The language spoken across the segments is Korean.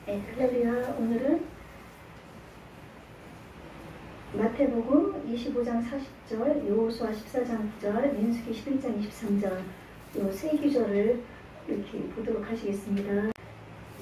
네, 할렐루야. 오늘은 마태복음 25장 40절, 여호수아 14장 9절, 민수기 11장 23절 요 세 구절을 이렇게 보도록 하시겠습니다.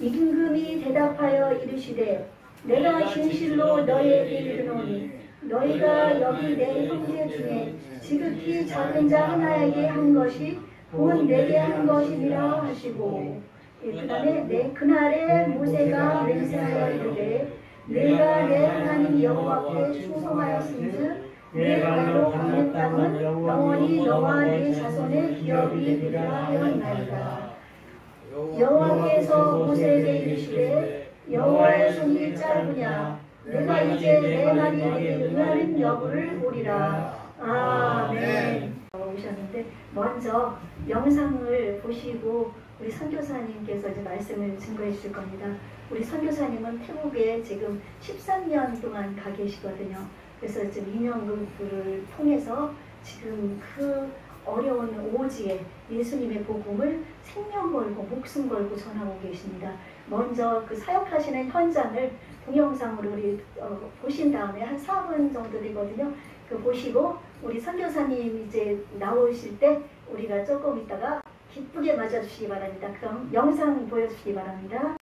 임금이 대답하여 이르시되 내가 진실로 너희에게 이르노니 너희가 여기 내 형제 중에 지극히 작은 자 하나에게 한 것이 곧 내게 한 것이니라 하시고, 그 다음에 그날에 모세가 맹세하여 이르되 내가 내 하나님 여호와께 충성하였은즉 내 발로 밟는 땅은 영원히 너와 네 자손의 기업이 되리라 하였나이다. 여호와께서 모세에게 이르시되 여호와의 손이 짧으냐 내가 이제 내 말이 내게 응하는 여부를 보리라. 아멘. 오셨는데 먼저 영상을 보시고 우리 선교사님께서 이제 말씀을 증거해 주실 겁니다. 우리 선교사님은 태국에 지금 13년 동안 가 계시거든요. 그래서 지금 인연그룹을 통해서 지금 그 어려운 오지에 예수님의 복음을 생명 걸고 목숨 걸고 전하고 계십니다. 먼저 그 사역하시는 현장을 동영상으로 우리 보신 다음에 한 4분 정도 되거든요. 그 보시고 우리 선교사님 이제 나오실 때 우리가 조금 있다가 기쁘게 맞아주시기 바랍니다. 그럼 영상 보여주시기 바랍니다.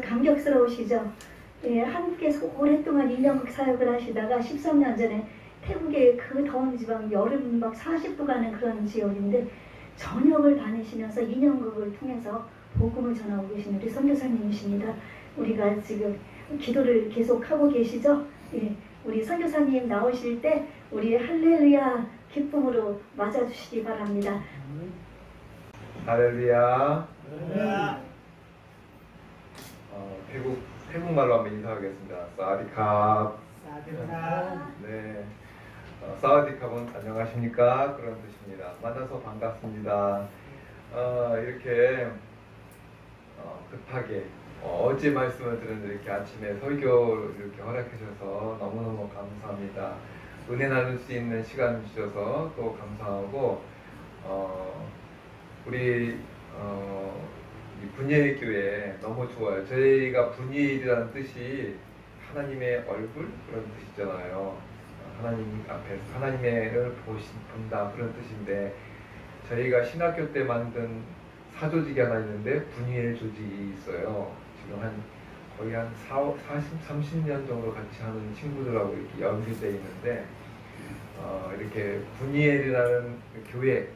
감격스러우시죠? 예, 한국에서 오랫동안 인형극 사역을 하시다가 13년 전에 태국의 그 더운 지방 여름 막 40도 가는 그런 지역인데 전역을 다니시면서 인형극을 통해서 복음을 전하고 계신 우리 선교사님이십니다. 우리가 지금 기도를 계속 하고 계시죠? 예, 우리 선교사님 나오실 때 우리 할렐루야 기쁨으로 맞아주시기 바랍니다. 할렐루야. 태국말로 한번 인사하겠습니다. 사와디캅. 네. 사와디캅은 안녕하십니까? 그런 뜻입니다. 만나서 반갑습니다. 이렇게 급하게 어제 말씀을 들었는데 이렇게 아침에 설교를 이렇게 허락해 주셔서 너무너무 감사합니다. 은혜 나눌 수 있는 시간 주셔서 또 감사하고 우리 이 분예일 교회 너무 좋아요. 저희가 분예일이라는 뜻이 하나님의 얼굴 그런 뜻이잖아요. 하나님 앞에서 하나님을 본다 그런 뜻인데 저희가 신학교 때 만든 사조직이 하나 있는데 분예일 조직이 있어요. 지금 거의 한 30년 정도 같이 하는 친구들하고 이렇게 연결되어 있는데 이렇게 분예일이라는 교회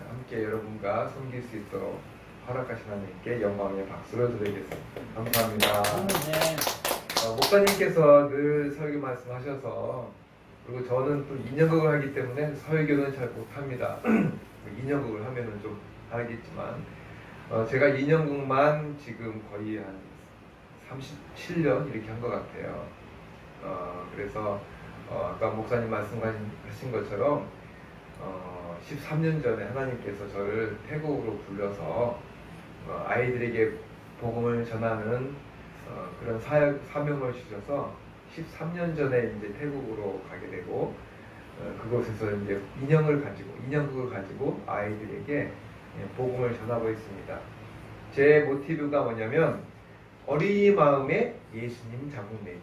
함께 여러분과 섬길 수 있도록 허락하신 하나님께 영광의 박수를 드리겠습니다. 감사합니다. 목사님께서 늘 설교 말씀하셔서 그리고 저는 또 인형극을 하기 때문에 설교는 잘 못합니다. 인형극을 하면은 좀 알겠지만 제가 인형극만 지금 거의 한 37년 이렇게 한 것 같아요. 그래서 아까 목사님 말씀하신 것처럼 13년 전에 하나님께서 저를 태국으로 불러서 아이들에게 복음을 전하는 그런 사명을 주셔서 13년 전에 이제 태국으로 가게 되고 그곳에서 이제 인형극을 가지고 아이들에게 복음을 전하고 있습니다. 제 모티브가 뭐냐면 어린이 마음에 예수님 자국내기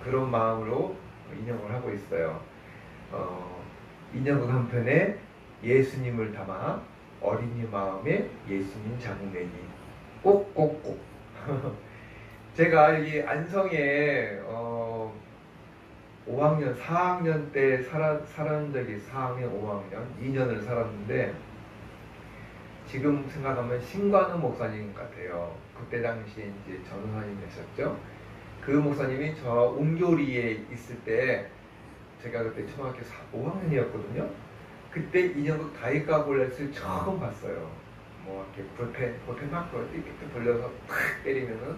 그런 마음으로 인형을 하고 있어요. 인형극 한 편에 예수님을 담아 어린이 마음에 예수님 자국내기 꼭꼭꼭 제가 이 안성에 5학년 4학년 때 살았던 적이 4학년 5학년 2년을 살았는데 지금 생각하면 신관우 목사님 같아요. 그때 당시에 이제 전우사님이셨죠. 그 목사님이 저 웅교리에 있을 때 제가 그때 초등학교 5학년이었거든요. 그때 인형극 다이카 볼렛을 처음 봤어요. 뭐 이렇게 볼펜 막 이렇게 돌려서 탁 때리면은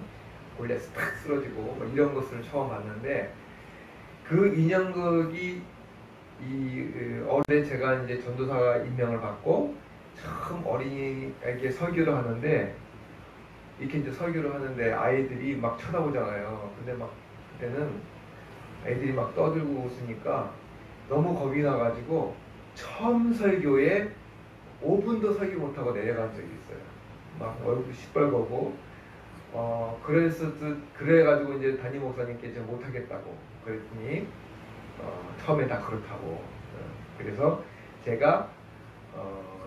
볼렛이 탁 쓰러지고 뭐 이런 것을 처음 봤는데 그 인형극이 어제 제가 이제 전도사가 임명을 받고 처음 어린이에게 설교를 하는데 이렇게 이제 설교를 하는데 아이들이 막 쳐다보잖아요. 근데 막 그때는 애들이 막 떠들고 웃으니까 너무 겁이 나가지고 처음 설교에 5분도 설교 못하고 내려간 적이 있어요. 막 얼굴 시뻘겋고 그래가지고 이제 담임 목사님께 제가 못하겠다고 그랬더니 처음에 다 그렇다고 그래서 제가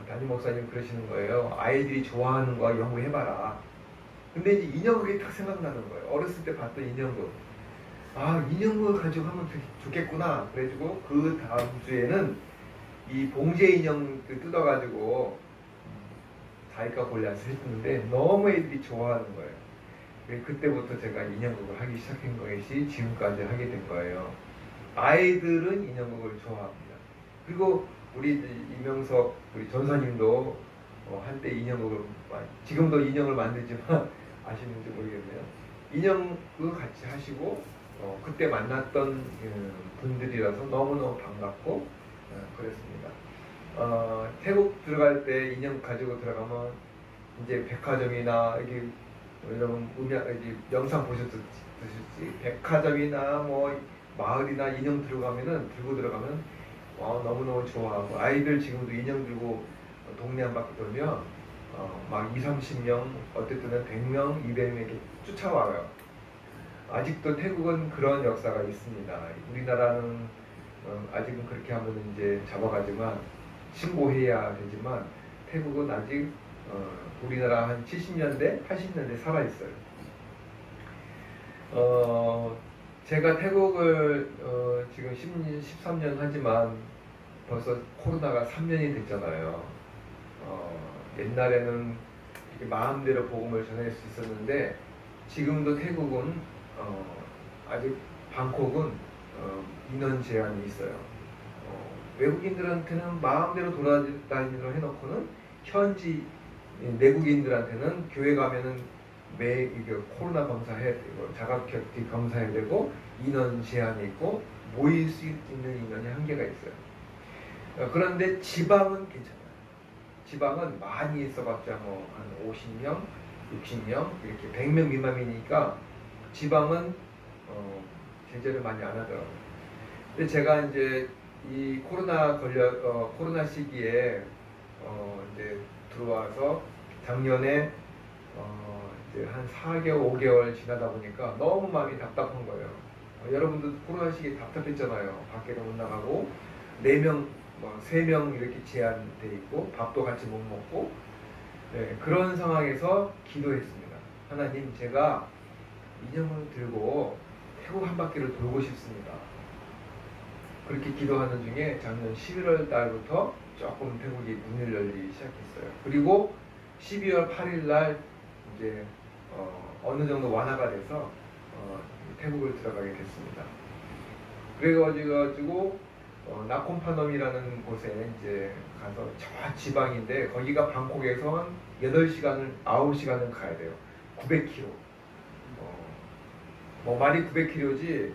담임 목사님 그러시는 거예요. 아이들이 좋아하는 거 연구해봐라. 근데 이제 인형극이 딱 생각나는 거예요. 어렸을 때 봤던 인형극. 인형극을 가지고 하면 좋겠구나. 그래가지고 그 다음 주에는 이 봉제 인형을 뜯어가지고 다이카 골리앗을 했는데 너무 애들이 좋아하는 거예요. 그때부터 제가 인형극을 하기 시작한 것이 지금까지 하게 된 거예요. 아이들은 인형극을 좋아합니다. 그리고 우리 이명석 우리 전사님도 한때 인형극을 지금도 인형을 만들지만 아시는지 모르겠네요. 인형극 같이 하시고 그때 만났던 분들이라서 너무너무 반갑고 그랬습니다. 태국 들어갈 때 인형 가지고 들어가면 이제 백화점이나 여기 여러분 영상 보셨듯이 백화점이나 뭐 마을이나 인형 들고 들어가면 너무너무 좋아하고 아이들 지금도 인형 들고 동네 한 바퀴 돌면 막 20-30명 어떨 때는 100명, 200명 이렇게 쫓아와요. 아직도 태국은 그런 역사가 있습니다. 우리나라는 아직은 그렇게 하면 이제 잡아가지만 신고해야 되지만 태국은 아직 우리나라 한 70년대, 80년대 살아있어요. 제가 태국을 지금 13년 하지만 벌써 코로나가 3년이 됐잖아요. 옛날에는 이렇게 마음대로 복음을 전할 수 있었는데 지금도 태국은 아직 방콕은 인원 제한이 있어요. 외국인들한테는 마음대로 돌아다니도록 해놓고는 현지 내국인들한테는 교회 가면은 매 코로나 검사해야 되고 자가격리 검사해야 되고 인원 제한이 있고 모일 수 있는 인원이 한계가 있어요. 그런데 지방은 괜찮아요. 지방은 많이 있어봤자 뭐 한 50명, 60명 이렇게 100명 미만이니까 지방은 제재를 많이 안 하더라고요. 근데 제가 이제 이 코로나 시기에 이제 들어와서 작년에 이제 한 4개월, 5개월 지나다 보니까 너무 마음이 답답한 거예요. 여러분도 코로나 시기에 답답했잖아요. 밖에도 못 나가고 4명, 3명 이렇게 제한돼 있고 밥도 같이 못 먹고 그런 상황에서 기도했습니다. 하나님, 제가 인형을 들고 태국 한 바퀴를 돌고 싶습니다. 그렇게 기도하는 중에 작년 11월 달부터 조금 태국이 문을 열리기 시작했어요. 그리고 12월 8일 날 이제 어느 정도 완화가 돼서 태국을 들어가게 됐습니다. 그래가지고 나콤파넘이라는 곳에 이제 가서 저 지방인데 거기가 방콕에서 한 8시간을 9시간을 가야 돼요. 900km. 말이 900km지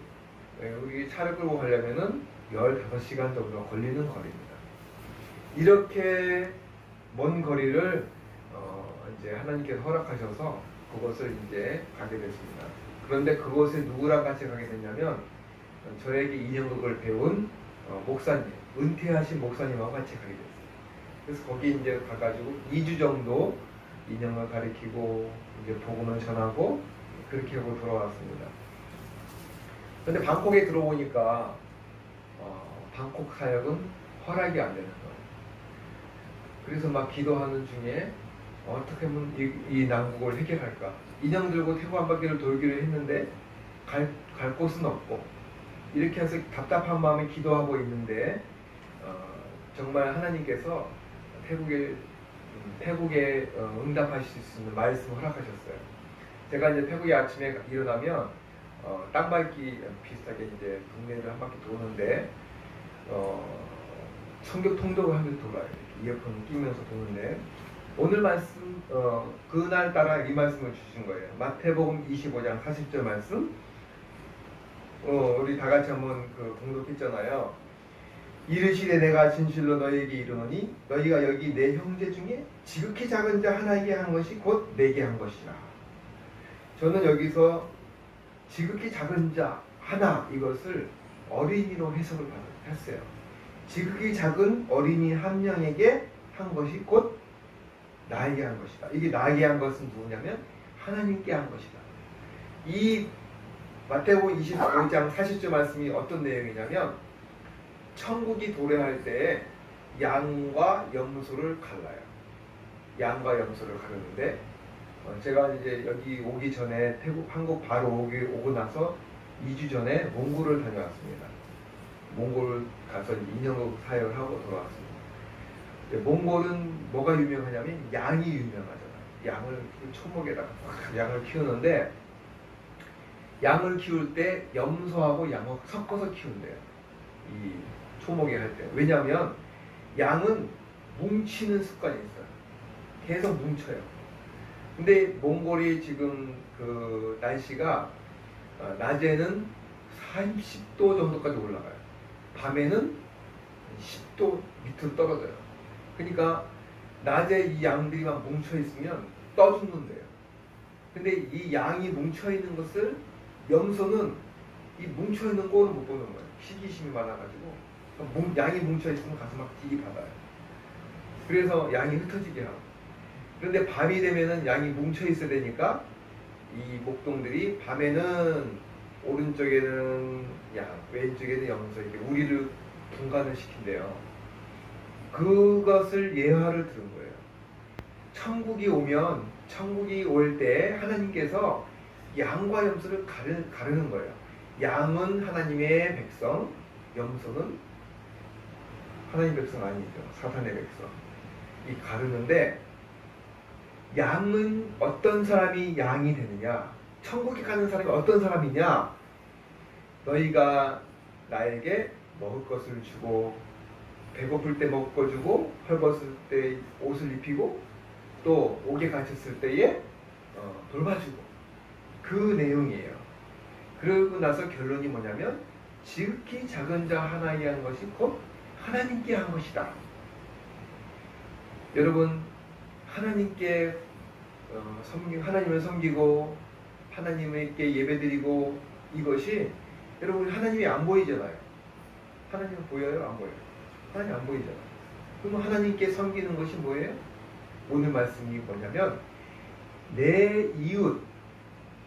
여기 차를 끌고 가려면은 15시간 정도 걸리는 거리입니다. 이렇게 먼 거리를 이제 하나님께서 허락하셔서 그곳을 이제 가게 됐습니다. 그런데 그곳에 누구랑 같이 가게 됐냐면 저에게 인형극을 배운 목사님, 은퇴하신 목사님하고 같이 가게 됐어요. 그래서 거기 이제 가가지고 2주 정도 인형을 가르치고 이제 복음을 전하고 그렇게 하고 돌아왔습니다. 근데 방콕에 들어오니까 방콕 사역은 허락이 안 되는 거예요. 그래서 막 기도하는 중에 어떻게 하면 이 난국을 해결할까? 인형 들고 태국 한 바퀴를 돌기로 했는데 갈 곳은 없고 이렇게 해서 답답한 마음에 기도하고 있는데 정말 하나님께서 태국에 응답하실 수 있는 말씀을 허락하셨어요. 제가 이제 태국에 아침에 일어나면 땅밟기 비슷하게 이제 동네를 한 바퀴 도는데 성경 통독을 하면서 돌아요. 이렇게 이어폰을 끼면서 도는데 오늘 말씀 그날따라 이 말씀을 주신 거예요. 마태복음 25장 40절 말씀. 우리 다 같이 한번 봉독했잖아요. 이르시되 내가 진실로 너희에게 이르노니 너희가 여기 내 형제 중에 지극히 작은 자 하나에게 한 것이 곧 내게 한 것이라. 저는 여기서 지극히 작은 자 하나 이것을 어린이로 해석을 했어요. 지극히 작은 어린이 한 명에게 한 것이 곧 나에게 한 것이다. 이게 나에게 한 것은 누구냐면 하나님께 한 것이다. 이 마태복음 25장 40절 말씀이 어떤 내용이냐면 천국이 도래할 때 양과 염소를 갈라요. 양과 염소를 가르는데 제가 이제 여기 오기 전에 한국 바로 오고 나서 2주 전에 몽골을 다녀왔습니다. 몽골 가서 인형극 사역을 하고 돌아왔습니다. 몽골은 뭐가 유명하냐면 양이 유명하잖아요. 양을 초목에다가 양을 키우는데 양을 키울 때 염소하고 양을 섞어서 키운대요. 이 초목에 할 때. 왜냐하면 양은 뭉치는 습관이 있어요. 계속 뭉쳐요. 근데 몽골이 지금 날씨가 낮에는 30도 정도까지 올라가요. 밤에는 10도 밑으로 떨어져요. 그러니까 낮에 이 양들이 막 뭉쳐 있으면 떠 죽는데요. 근데 이 양이 뭉쳐 있는 것을 염소는 이 뭉쳐 있는 꼴을 못 보는 거예요. 시기심이 많아가지고 양이 뭉쳐 있으면 가서 막 뛰기 받아요. 그래서 양이 흩어지게 하고. 그런데 밤이 되면은 양이 뭉쳐 있어야 되니까 이 목동들이 밤에는 오른쪽에는 양, 왼쪽에는 염소 이렇게 우리를 분간을 시킨대요. 그것을 예화를 들은 거예요. 천국이 올 때 하나님께서 양과 염소를 가르는 거예요. 양은 하나님의 백성, 염소는 하나님 백성 아니죠. 사탄의 백성. 이 가르는데, 양은 어떤 사람이 양이 되느냐? 천국에 가는 사람이 어떤 사람이냐? 너희가 나에게 먹을 것을 주고, 배고플 때 먹을 거 주고, 헐벗을 때 옷을 입히고, 또 옥에 갇혔을 때에 돌봐주고, 그 내용이에요. 그러고 나서 결론이 뭐냐면, 지극히 작은 자 하나에 한 것이 곧 하나님께 한 것이다. 여러분, 하나님께 하나님을 섬기고 하나님께 예배드리고, 이것이 여러분 하나님이 안 보이잖아요. 하나님은 보여요? 안 보여요? 하나님 안 보이잖아요. 그럼 하나님께 섬기는 것이 뭐예요? 오늘 말씀이 뭐냐면, 내 이웃,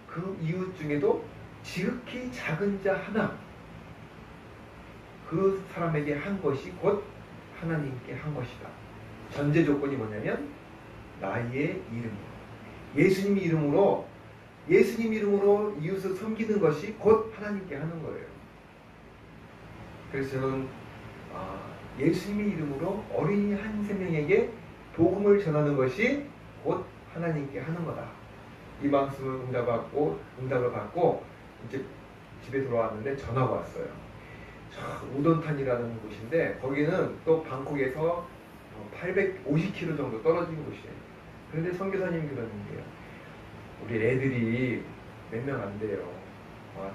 그 이웃 중에도 지극히 작은 자 하나, 그 사람에게 한 것이 곧 하나님께 한 것이다. 전제 조건이 뭐냐면, 나의 이름으로, 예수님 이름으로 이웃을 섬기는 것이 곧 하나님께 하는 거예요. 그래서 저는 예수님의 이름으로 어린이 한 생명에게 복음을 전하는 것이 곧 하나님께 하는 거다. 이 말씀을 응답을 받고 이제 집에 돌아왔는데 전화가 왔어요. 우돈탄이라는 곳인데, 거기는 또 방콕에서 850km 정도 떨어진 곳이에요. 그런데 선교사님이 그러는 게요, 우리 애들이 몇 명 안 돼요.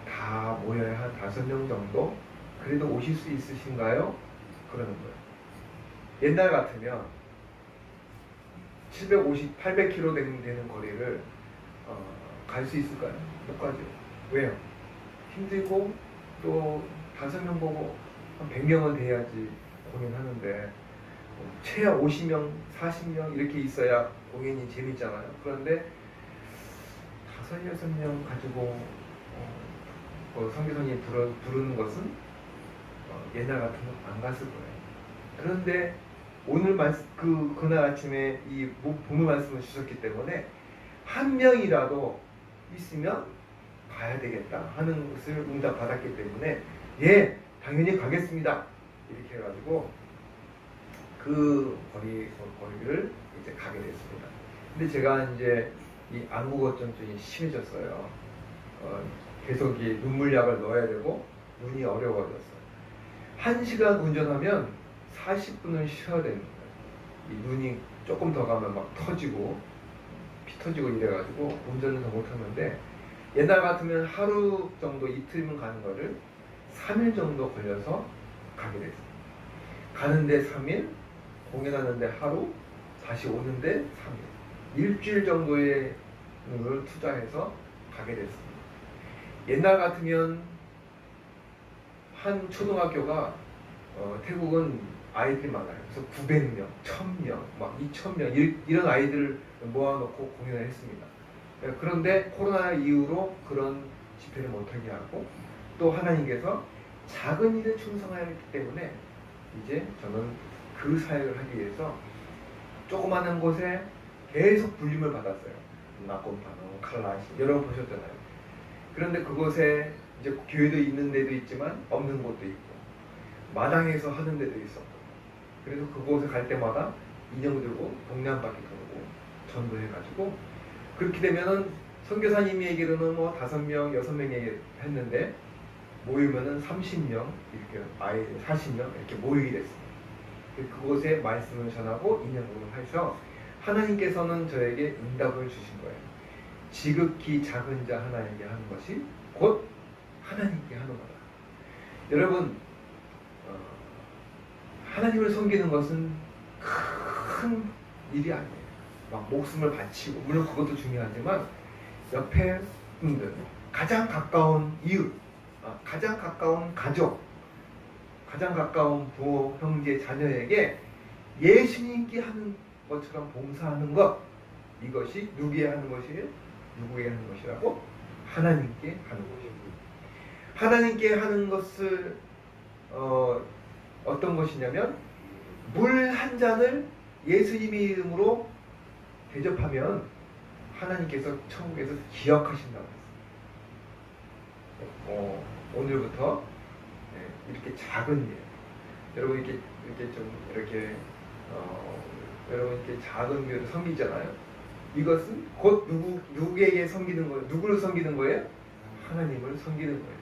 다 모여야 한 5명 정도? 그래도 오실 수 있으신가요? 그러는 거예요. 옛날 같으면 800km 되는 거리를 갈 수 있을까요? 못 가죠. 왜요? 힘들고, 또 5명 보고 한 100명은 돼야지 공연하는데, 최하 50명, 40명 이렇게 있어야 공연이 재밌잖아요. 그런데 5, 6명 가지고 선교사님이 부르는 것은 옛날 같으면 안 갔을 거예요. 그런데 오늘 그날 아침에 이 본문 말씀을 주셨기 때문에 한 명이라도 있으면 가야 되겠다 하는 것을 응답 받았기 때문에, 예, 당연히 가겠습니다. 이렇게 해가지고 그 거리를 이제 가게 됐습니다. 근데 제가 이제 이 안구거점증이 심해졌어요. 계속 이 눈물약을 넣어야 되고 눈이 어려워졌어요. 1시간 운전하면 40분을 쉬어야 되는 거예요. 이 눈이 조금 더 가면 막 터지고 피 터지고 이래가지고 운전을 더 못하는데, 옛날 같으면 하루 정도, 이틀이면 가는 거를 3일 정도 걸려서 가게 됐어요. 가는데 3일, 공연하는데 하루, 다시 오는데 3일. 일주일 정도의 걸 투자해서 가게 됐습니다. 옛날 같으면 한 초등학교가 태국은 아이들이 많아요. 그래서 900명, 1000명, 막 2000명 이런 아이들을 모아놓고 공연을 했습니다. 그런데 코로나 이후로 그런 집회를 못하게 하고, 또 하나님께서 작은 일에 충성하였기 때문에 이제 저는 그 사역을 하기 위해서 조그마한 곳에 계속 불림을 받았어요. 나콘파노, 칼라시, 여러분 보셨잖아요. 그런데 그곳에 이제 교회도 있는 데도 있지만 없는 곳도 있고, 마당에서 하는 데도 있었고, 그래서 그곳에 갈 때마다 인형 들고 동네 한 바퀴 돌고 전도해가지고, 그렇게 되면은 선교사님이 얘기로는 뭐 5명, 6명이 했는데 모이면은 30명, 이렇게 아이 40명 이렇게 모이게 됐습니다. 그곳에 말씀을 전하고 인양을 해서 하나님께서는 저에게 응답을 주신 거예요. 지극히 작은 자 하나에게 하는 것이 곧 하나님께 하는 거다. 여러분, 하나님을 섬기는 것은 큰 일이 아니에요. 막 목숨을 바치고, 물론 그것도 중요하지만 옆에 분들, 가장 가까운 이웃, 가장 가까운 가족, 가장 가까운 부모, 형제, 자녀에게 예수님께 하는 것처럼 봉사하는 것, 이것이 누구에 하는 것이에요? 누구에 하는 것이라고? 하나님께 하는 것입니다. 하나님께 하는 것을 어떤 것이냐면, 물 한 잔을 예수님의 이름으로 대접하면 하나님께서 천국에서 기억하신다고 했어요. 오늘부터 이렇게 작은 일, 여러분 이렇게 좀 이렇게 여러분 이렇게 작은 교회를 섬기잖아요. 이것은 곧 누구에게 섬기는 거예요? 누구를 섬기는 거예요? 하나님을 섬기는 거예요.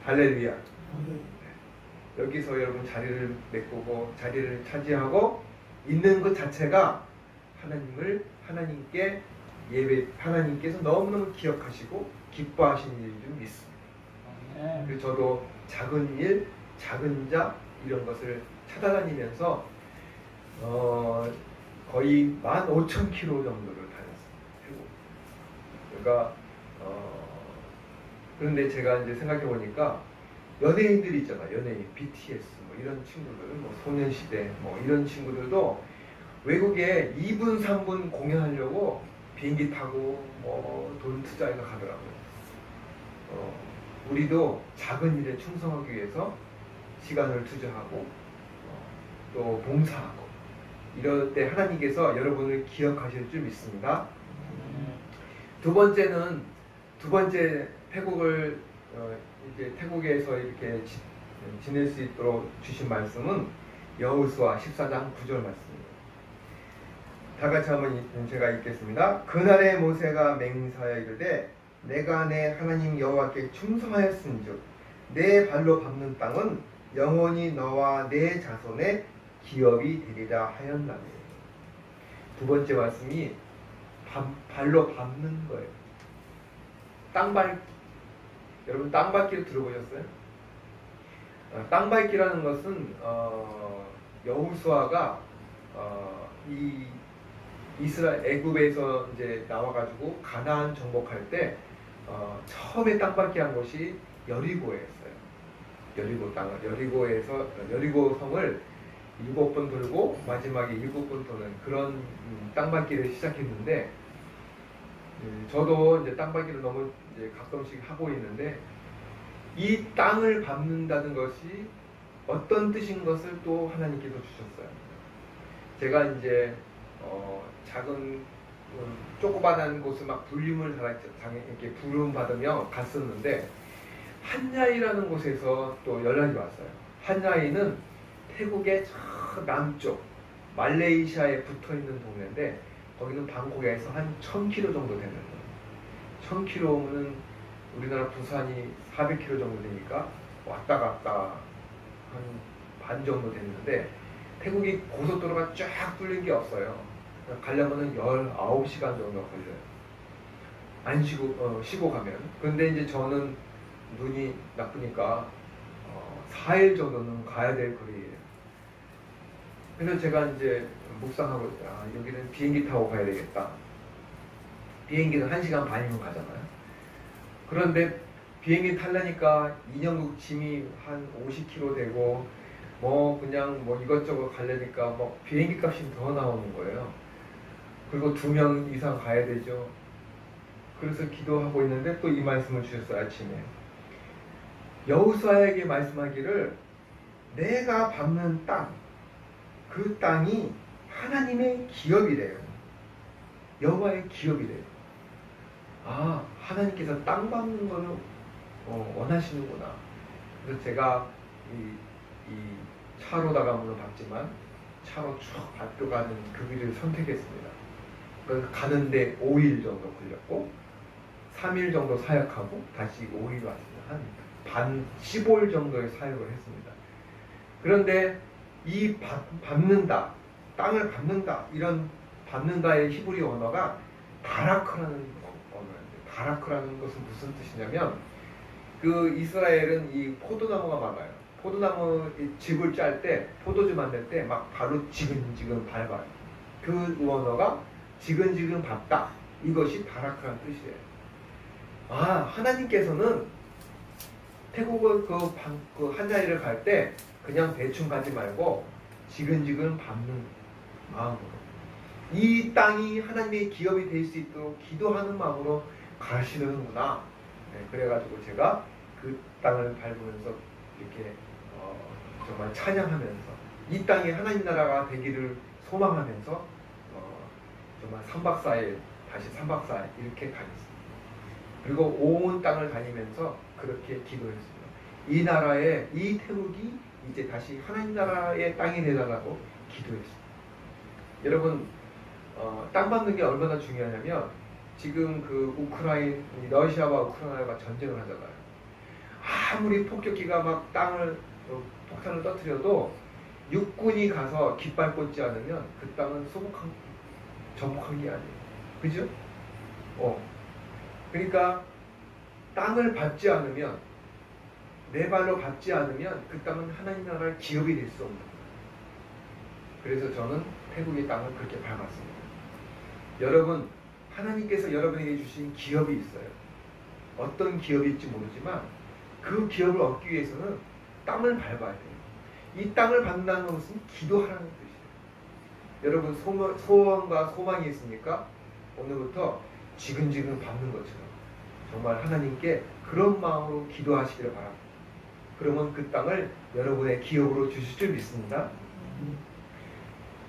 할렐루야. 여기서 여러분 자리를 메꾸고 자리를 차지하고 있는 것 자체가 하나님께 하나님께서 너무너무 기억하시고 기뻐하시는 일인 줄 믿습니다. 그래서 저도 작은 일, 작은 자 이런 것을 찾아다니면서 거의 15,000km 정도를 다녔습니다. 그러니까 그런데 제가 이제 생각해 보니까 연예인들 있잖아요. 연예인, BTS 뭐 이런 친구들, 뭐 소년시대 뭐 이런 친구들도 외국에 2분, 3분 공연하려고 비행기 타고 뭐 돈 투자해서 가더라고요. 우리도 작은 일에 충성하기 위해서 시간을 투자하고 또 봉사하고 이럴 때 하나님께서 여러분을 기억하실 줄 믿습니다. 두 번째 태국을 이제 태국에서 이렇게 지낼 수 있도록 주신 말씀은 여호수아 14장 9절 말씀입니다. 다 같이 한번 제가 읽겠습니다. 그날에 모세가 맹세하여 이르되 내가 내 하나님 여호와께 충성하였은즉 내 발로 밟는 땅은 영원히 너와 내 자손의 기업이 되리라 하였나니. 두 번째 말씀이 발로 밟는 거예요. 땅밟기. 여러분 땅밟기를 들어보셨어요? 땅밟기라는 것은 여호수아가 이 이스라엘 애굽에서 이제 나와가지고 가나안 정복할 때 처음에 땅밟기 한 곳이 여리고였어요. 여리고에서 여리고 성을 7번 돌고 마지막에 7번 도는 그런 땅밟기를 시작했는데 저도 이제 땅밟기를 너무 이제 가끔씩 하고 있는데 이 땅을 밟는다는 것이 어떤 뜻인 것을 또 하나님께서 주셨어요. 제가 이제 작은 조그만한 곳을 막 불림을 이렇게 부름 받으며 갔었는데 한야이라는 곳에서 또 연락이 왔어요. 한야이는 태국의 저 남쪽 말레이시아에 붙어 있는 동네인데 거기는 방콕에서 한 1000km 정도 되는 거예요. 1000km면 우리나라 부산이 400km 정도 되니까 왔다 갔다 한 반 정도 됐는데 태국이 고속도로가 쫙 뚫린 게 없어요. 가려면은 19시간 정도 걸려요. 안 쉬고 가면. 근데 이제 저는 눈이 나쁘니까 4일 정도는 가야 될 거리예요. 그래서 제가 이제 묵상하고 여기는 비행기 타고 가야 되겠다. 비행기는 1시간 반이면 가잖아요. 그런데 비행기 타려니까 인형국 짐이 한 50kg 되고 그냥 이것저것 가려니까 비행기 값이 더 나오는 거예요. 그리고 2명 이상 가야 되죠. 그래서 기도하고 있는데 또 이 말씀을 주셨어요. 아침에 여호수아에게 말씀하기를 내가 밟는 땅, 그 땅이 하나님의 기업이래요. 여호와의 기업이래요. 하나님께서 땅 밟는 거를 원하시는구나. 그래서 제가 이 차로다가 물론 밟지만 차로 쭉 밟고 가는 그 길을 선택했습니다. 그래서 가는데 5일 정도 걸렸고 3일 정도 사역하고 다시 5일 왔습니다. 한 15일 정도의 사역을 했습니다. 그런데 이 밟는다, 땅을 밟는다, 이런 밟는다의 히브리 언어가 다라크라는 언어인데, 다라크라는 것은 무슨 뜻이냐면 그 이스라엘은 이 포도나무가 많아요. 포도나무 즙을 짤 때, 포도주 만들 때 막 바로 지근지근 밟아요. 그 언어가 지근지근 밟다, 이것이 다라크라는 뜻이에요. 하나님께서는 태국의 그 한자리를 갈 때 그냥 대충 가지 말고 지근지근 밟는 마음으로 이 땅이 하나님의 기업이 될 수 있도록 기도하는 마음으로 가시는구나. 그래가지고 제가 그 땅을 밟으면서 이렇게 정말 찬양하면서 이 땅이 하나님 나라가 되기를 소망하면서 정말 3박 4일 다시 3박 4일 이렇게 가겠습니다. 그리고 온 땅을 다니면서 그렇게 기도했습니다. 이 나라의 이 태국이 이제 다시 하나님 나라의 땅이 되달라고 기도했습니다. 여러분 땅 받는 게 얼마나 중요하냐면 지금 그 러시아와 우크라이나가 전쟁을 하잖아요. 아무리 폭격기가 막 땅을 폭탄을 터뜨려도 육군이 가서 깃발 꽂지 않으면 그 땅은 정복한 게 아니에요. 그죠? 그러니까 땅을 밟지 않으면, 내 발로 밟지 않으면 그 땅은 하나님 나라의 기업이 될 수 없는 거예요. 그래서 저는 태국의 땅을 그렇게 밟았습니다. 여러분, 하나님께서 여러분에게 주신 기업이 있어요. 어떤 기업일지 모르지만 그 기업을 얻기 위해서는 땅을 밟아야 돼요. 이 땅을 밟는다는 것은 기도하라는 뜻이에요. 여러분 소원과 소망이 있습니까? 오늘부터 지근지근 밟는 것처럼 정말 하나님께 그런 마음으로 기도하시기를 바랍니다. 그러면 그 땅을 여러분의 기업으로 주실 줄 믿습니다.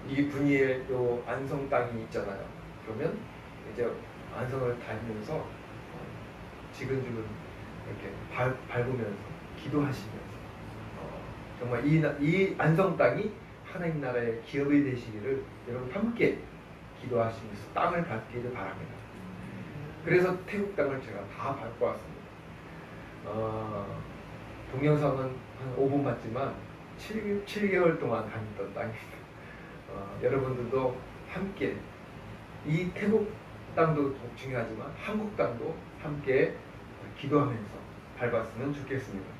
이 분이엘 요 안성 땅이 있잖아요. 그러면 이제 안성을 다니면서 지근지근 이렇게 밟으면서 기도하시면서 정말 이 안성 땅이 하나님 나라의 기업이 되시기를 여러분 함께 기도하시면서 땅을 밟기를 바랍니다. 그래서 태국 땅을 제가 다 밟고 왔습니다. 동영상은 한 5분 봤지만 7개월 동안 다녔던 땅입니다. 여러분들도 함께 이 태국 땅도 중요하지만 한국 땅도 함께 기도하면서 밟았으면 좋겠습니다.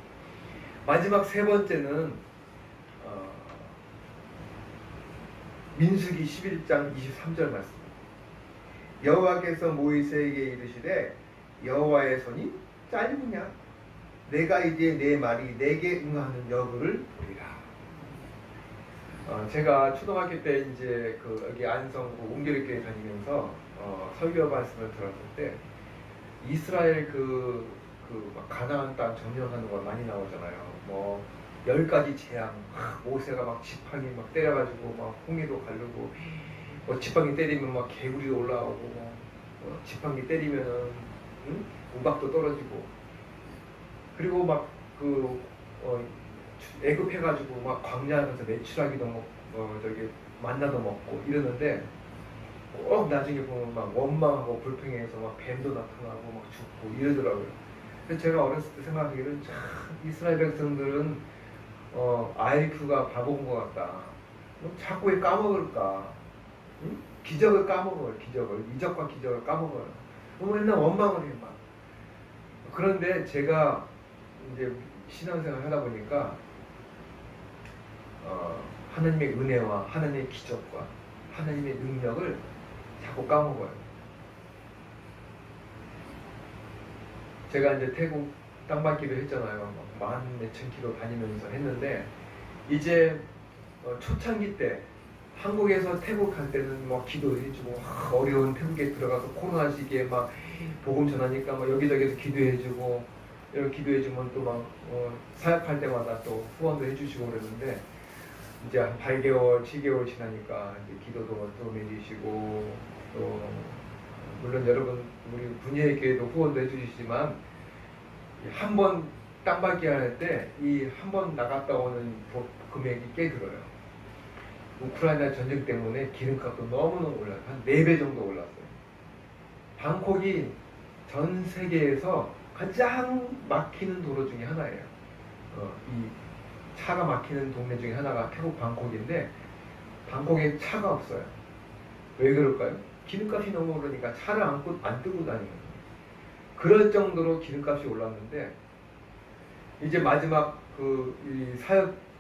마지막 세 번째는 민수기 11장 23절 말씀입니다. 여호와께서 모세에게 이르시되 여호와의 손이 짧으냐? 내가 이제 내 말이 내게 응하는 여부를 보리라. 제가 초등학교 때 이제 여기 안성 옹교리교회 다니면서 설교 말씀을 들었을 때 이스라엘 막 가나안 땅 점령하는 거 많이 나오잖아요. 뭐 10가지 재앙, 모세가 막 지팡이 막 때려가지고 막 홍해도 가르고, 뭐 지팡이 때리면 막 개구리도 올라오고, 지팡이 때리면은 우박도 떨어지고, 그리고 막 애급해가지고 막 광야에서 메추라기도 먹고, 만나도 먹고 이러는데 꼭 나중에 보면 막 원망하고 불평해서 막 뱀도 나타나고 막 죽고 이러더라고요. 그래서 제가 어렸을 때 생각하기는 참 이스라엘 백성들은 IQ가 바보인 것 같다. 자꾸 왜 까먹을까? 응? 기적을 까먹어요. 이적과 기적을 까먹어요. 맨날 원망을 해 막. 그런데 제가 이제 신앙생활 하다 보니까 하나님의 은혜와 하나님의 기적과 하나님의 능력을 자꾸 까먹어요. 제가 이제 태국 땅밟기도 했잖아요. 만 몇천 킬로 다니면서 했는데 이제 초창기 때 한국에서 태국 갈 때는 뭐 기도해주고 어려운 태국에 들어가서 코로나 시기에 막 복음 전하니까 막 여기저기서 기도해주고 이렇게 기도해주면 또 막 사역할 때마다 또 후원도 해주시고 그랬는데 이제 한 8개월, 7개월 지나니까 이제 기도도 또 내주시고 또 물론 여러분 우리 분야의 교회도 후원도 해주시지만 한 번 땅밟기 할 때 이 한 번 나갔다 오는 금액이 꽤 들어요. 우크라이나 전쟁 때문에 기름값도 너무너무 올라요. 한 4배 정도 올랐어요. 방콕이 전 세계에서 가장 막히는 도로 중에 하나예요. 이 차가 막히는 동네 중에 하나가 태국 방콕인데 방콕에 차가 없어요. 왜 그럴까요? 기름값이 너무 오르니까 차를 안 뜨고 다니는 거예요. 그럴 정도로 기름값이 올랐는데 이제 마지막 이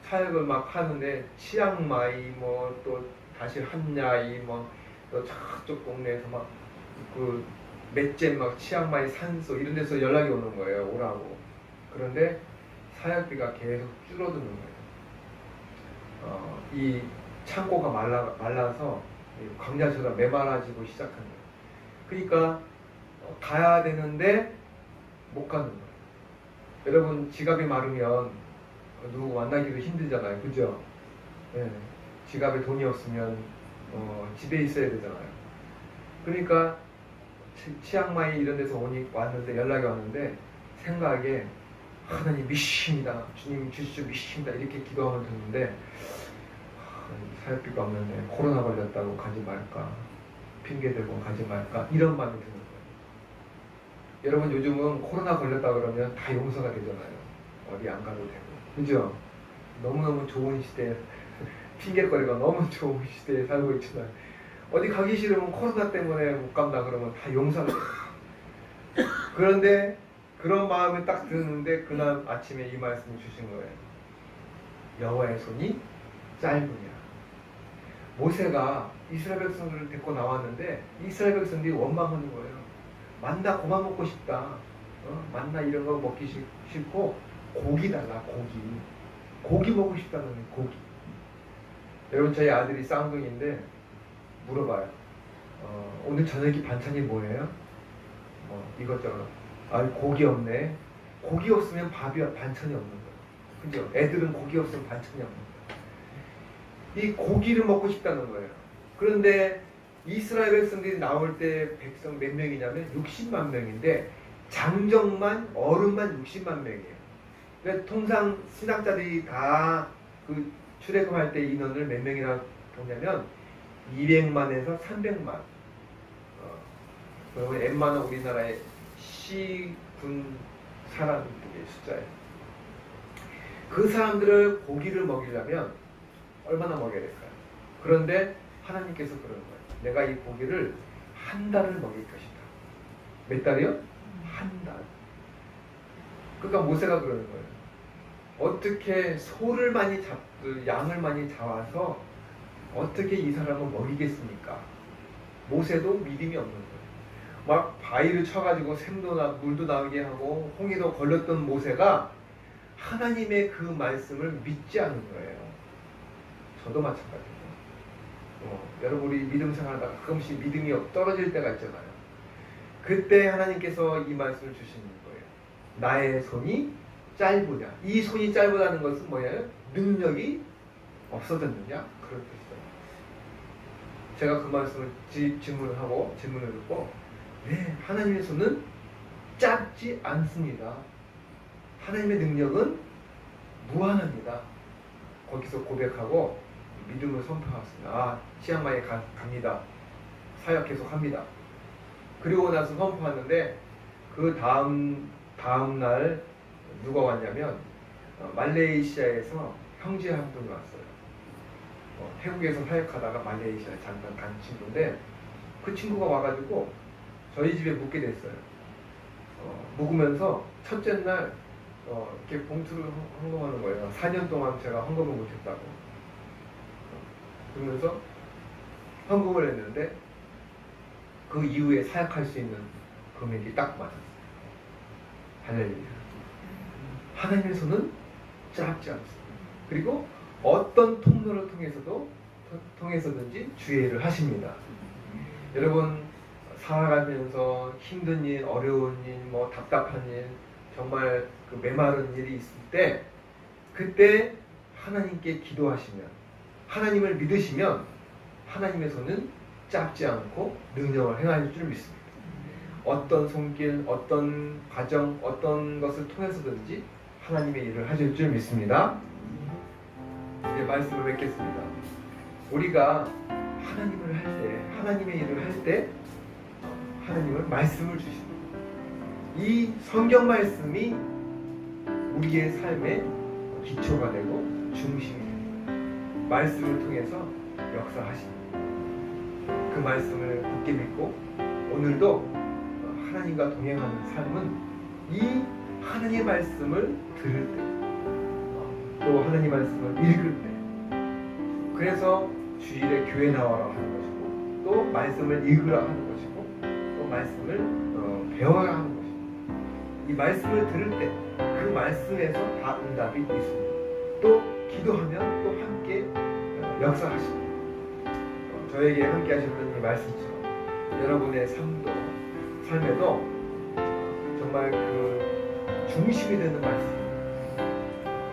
사역을 막 하는데 치앙마이 뭐 또 다시 한야이 뭐 또 저쪽 동네에서 막 맷잼 막 치앙마이 산소 이런 데서 연락이 오는 거예요. 오라고. 그런데 사역비가 계속 줄어드는 거예요. 이 창고가 말라서 광야처럼 메말라지고 시작한 거예요. 그러니까 가야 되는데 못 가는 거예요. 여러분 지갑이 마르면 누구 만나기도 힘들잖아요. 그죠? 네. 지갑에 돈이 없으면 집에 있어야 되잖아요. 그러니까 치앙마이 이런 데서 왔는데 연락이 왔는데 생각에 하나님 미십니다. 주님 주시죠 미십니다. 이렇게 기도하면 듣는데 사역비가 없는데 코로나 걸렸다고 가지 말까 핑계 대고 가지 말까 이런 마음이 드는 거예요. 여러분 요즘은 코로나 걸렸다 그러면 다 용서가 되잖아요. 어디 안 가도 되고 그죠? 너무너무 좋은 시대 핑계거리가 너무 좋은 시대에 살고 있지만 어디 가기 싫으면 코로나 때문에 못 간다 그러면 다 용서가 돼요. 그런데 그런 마음이 딱 드는데 그날 아침에 이 말씀을 주신 거예요. 여호와의 손이 짧으냐. 모세가 이스라엘 백성들을 데리고 나왔는데 이스라엘 백성들이 원망하는 거예요. 만나 고만 먹고 싶다. 만나 이런 거 먹기 싫고 고기 달라 고기 먹고 싶다는 거예요. 고기. 여러분 저희 아들이 쌍둥이인데 물어봐요. 오늘 저녁이 반찬이 뭐예요? 이것저것. 고기 없네. 고기 없으면 반찬이 없는 거예요. 그죠? 애들은 고기 없으면 반찬이 없는 거예요. 이 고기를 먹고 싶다는 거예요. 그런데 이스라엘 백성들이 나올 때 백성 몇 명이냐면 60만 명인데 장정만 어른만 60만 명이에요. 그러니까 통상 신학자들이 다 그 출애굽할 때 인원을 몇 명이나 보냐면 200만에서 300만. 그러면 웬만한 우리나라의 시군 사람들의 숫자예요. 그 사람들을 고기를 먹이려면 얼마나 먹여야 될까요? 그런데 하나님께서 그러는 거예요. 내가 이 고기를 한 달을 먹일 것이다. 몇 달이요? 한 달. 그러니까 모세가 그러는 거예요. 어떻게 소를 많이 양을 많이 잡아서 어떻게 이 사람을 먹이겠습니까? 모세도 믿음이 없는 거예요. 막 바위를 쳐가지고 샘도 물도 나오게 하고 홍해도 걸렸던 모세가 하나님의 그 말씀을 믿지 않는 거예요. 저도 마찬가지예요. 여러분 우리 믿음 생활하다가 가끔씩 믿음이 떨어질 때가 있잖아요. 그때 하나님께서 이 말씀을 주시는 거예요. 나의 손이 짧으냐. 이 손이 짧으다는 것은 뭐예요? 능력이 없어졌느냐? 그런 뜻이에요. 제가 그 말씀을 질문을 듣고 네, 하나님의 손은 짧지 않습니다. 하나님의 능력은 무한합니다. 거기서 고백하고 믿음을 선포했습니다. 치앙마이에 갑니다. 사역 계속 합니다. 그리고 나서 선포하는데 그 다음 날 누가 왔냐면 말레이시아에서 형제 한 분이 왔어요. 태국에서 사역하다가 말레이시아에 잠깐 간 친구인데 그 친구가 와가지고 저희 집에 묵게 됐어요. 묵으면서 첫째 날 이렇게 봉투를 헌금하는 거예요. 4년 동안 제가 헌금을 못했다고. 그러면서 헌금을 했는데 그 이후에 사역할 수 있는 금액이 딱 맞았어요. 할렐루야. 하나님의 손은 짧지 않습니다. 그리고 어떤 통로를 통해서든지 주의를 하십니다. 여러분 살아가면서 힘든 일, 어려운 일, 답답한 일, 정말 그 메마른 일이 있을 때 그때 하나님께 기도하시면 하나님을 믿으시면 하나님의 손은 짧지 않고 능력을 행하실 줄 믿습니다. 어떤 손길, 어떤 과정, 어떤 것을 통해서든지 하나님의 일을 하실 줄 믿습니다. 이제 말씀을 맺겠습니다. 우리가 하나님을 할 때, 하나님의 일을 할 때 하나님은 말씀을 주십니다. 이 성경 말씀이 우리의 삶의 기초가 되고 중심이 됩니다. 말씀을 통해서 역사하십니다. 그 말씀을 굳게 믿고 오늘도 하나님과 동행하는 삶은 이 하나님의 말씀을 들을 때, 또 하나님의 말씀을 읽을 때, 그래서 주일에 교회 나와라 하는 것이고, 또 말씀을 읽으라 하는 것이고, 또 말씀을 배워야 하는 것입니다. 이 말씀을 들을 때 그 말씀에서 다 응답이 있습니다. 또 기도하면 또 함께 역사하십니다. 저에게 함께 하셨던 이 말씀처럼 여러분의 삶에도 정말 그 중심이 되는 말씀이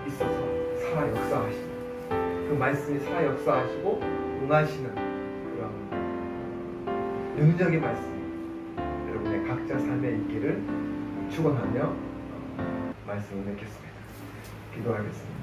있어서 살아 역사하십니다. 그 말씀이 살아 역사하시고 응하시는 그런 능력의 말씀이 각자 삶에 있기를 축원하며 말씀을 맺겠습니다. 기도하겠습니다.